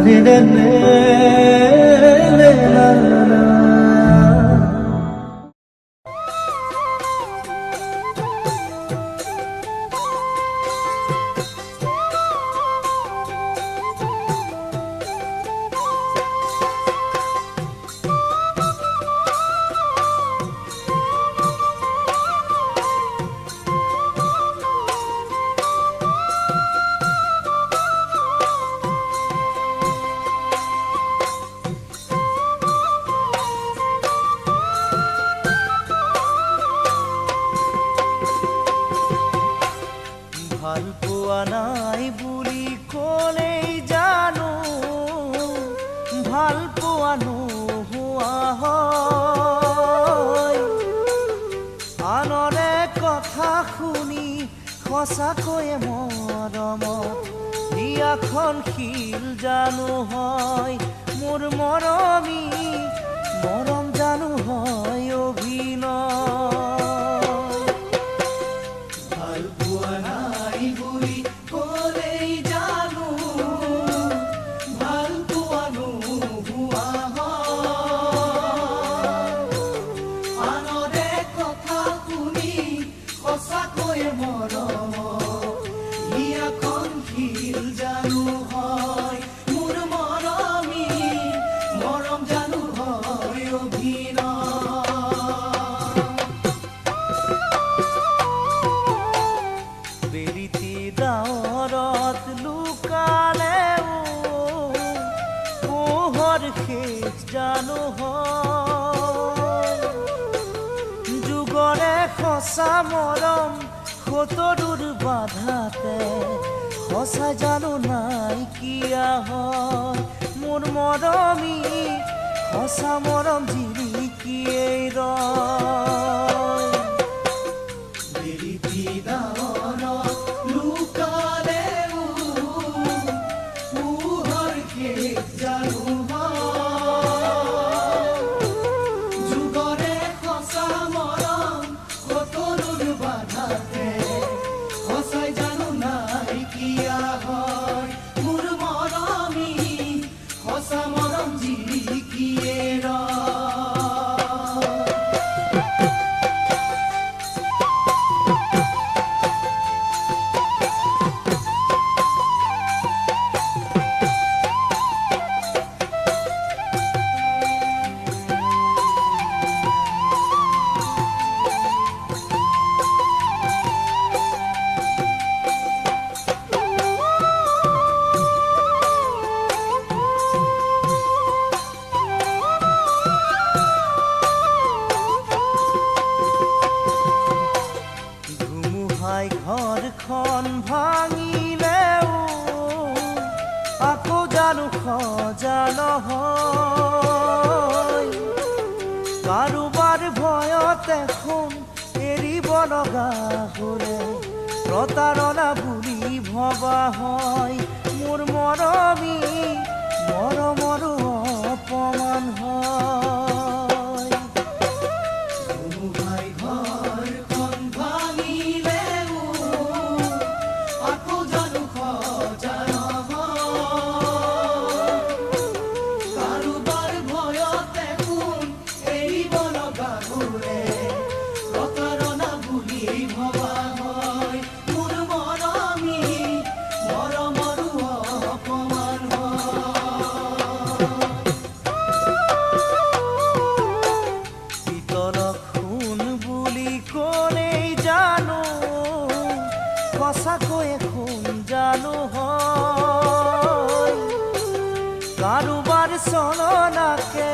ৰে ৰে ৰে ৰে লা লা লা। ভাল পোৱা নাই বুলি ক'লেই জানো ভাল পোৱা নোহোৱা হয়। আনৰে কথা শুনি সঁচাকৈয়ে মৰমত বিয়াখন শিল জানো হয়। মোৰ মৰমী মৰম জানো হয় অভিনয়। বেলিতি ডাৱৰত লুকালেও পোহৰ শেষ জানো হয়। যুগৰে সঁচা মৰম সতৰুৰ বাধাতে সঁচা জানো নাইকিয়া হয়। মোৰ মৰমী সঁচা মৰম জিলিকিয়েই ৰয়। বেলিতি ডাৱৰত লুকালেও পোহৰ শেষ জানো হয়। যুগৰে সঁচা মৰম সতৰুৰ বাধাতে সঁচাই জানো নাইকিয়া হয়। মোৰ মৰমী সঁচা মৰম জিলিকিয়ে ৰয়। ঘৰখন ভাঙিলেও আকৌ জানো সজা নহয়। কাৰোবাৰ ভয়ত এখন এৰিব লগা হ'লে প্ৰতাৰণা বুলি ভবা হয়। মোৰ মৰমী মৰমৰো অপমান হয়। সঁচাকৈয়ে খুন জানো হয়। কাৰোবাৰ চলনাকে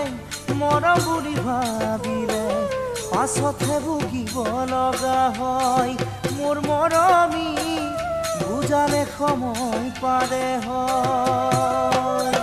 মৰম বুলি ভাবিলে পাছতহে ভুগিব লগা হয়। মোৰ মৰমী বুজালে সময় পাৰে হয়।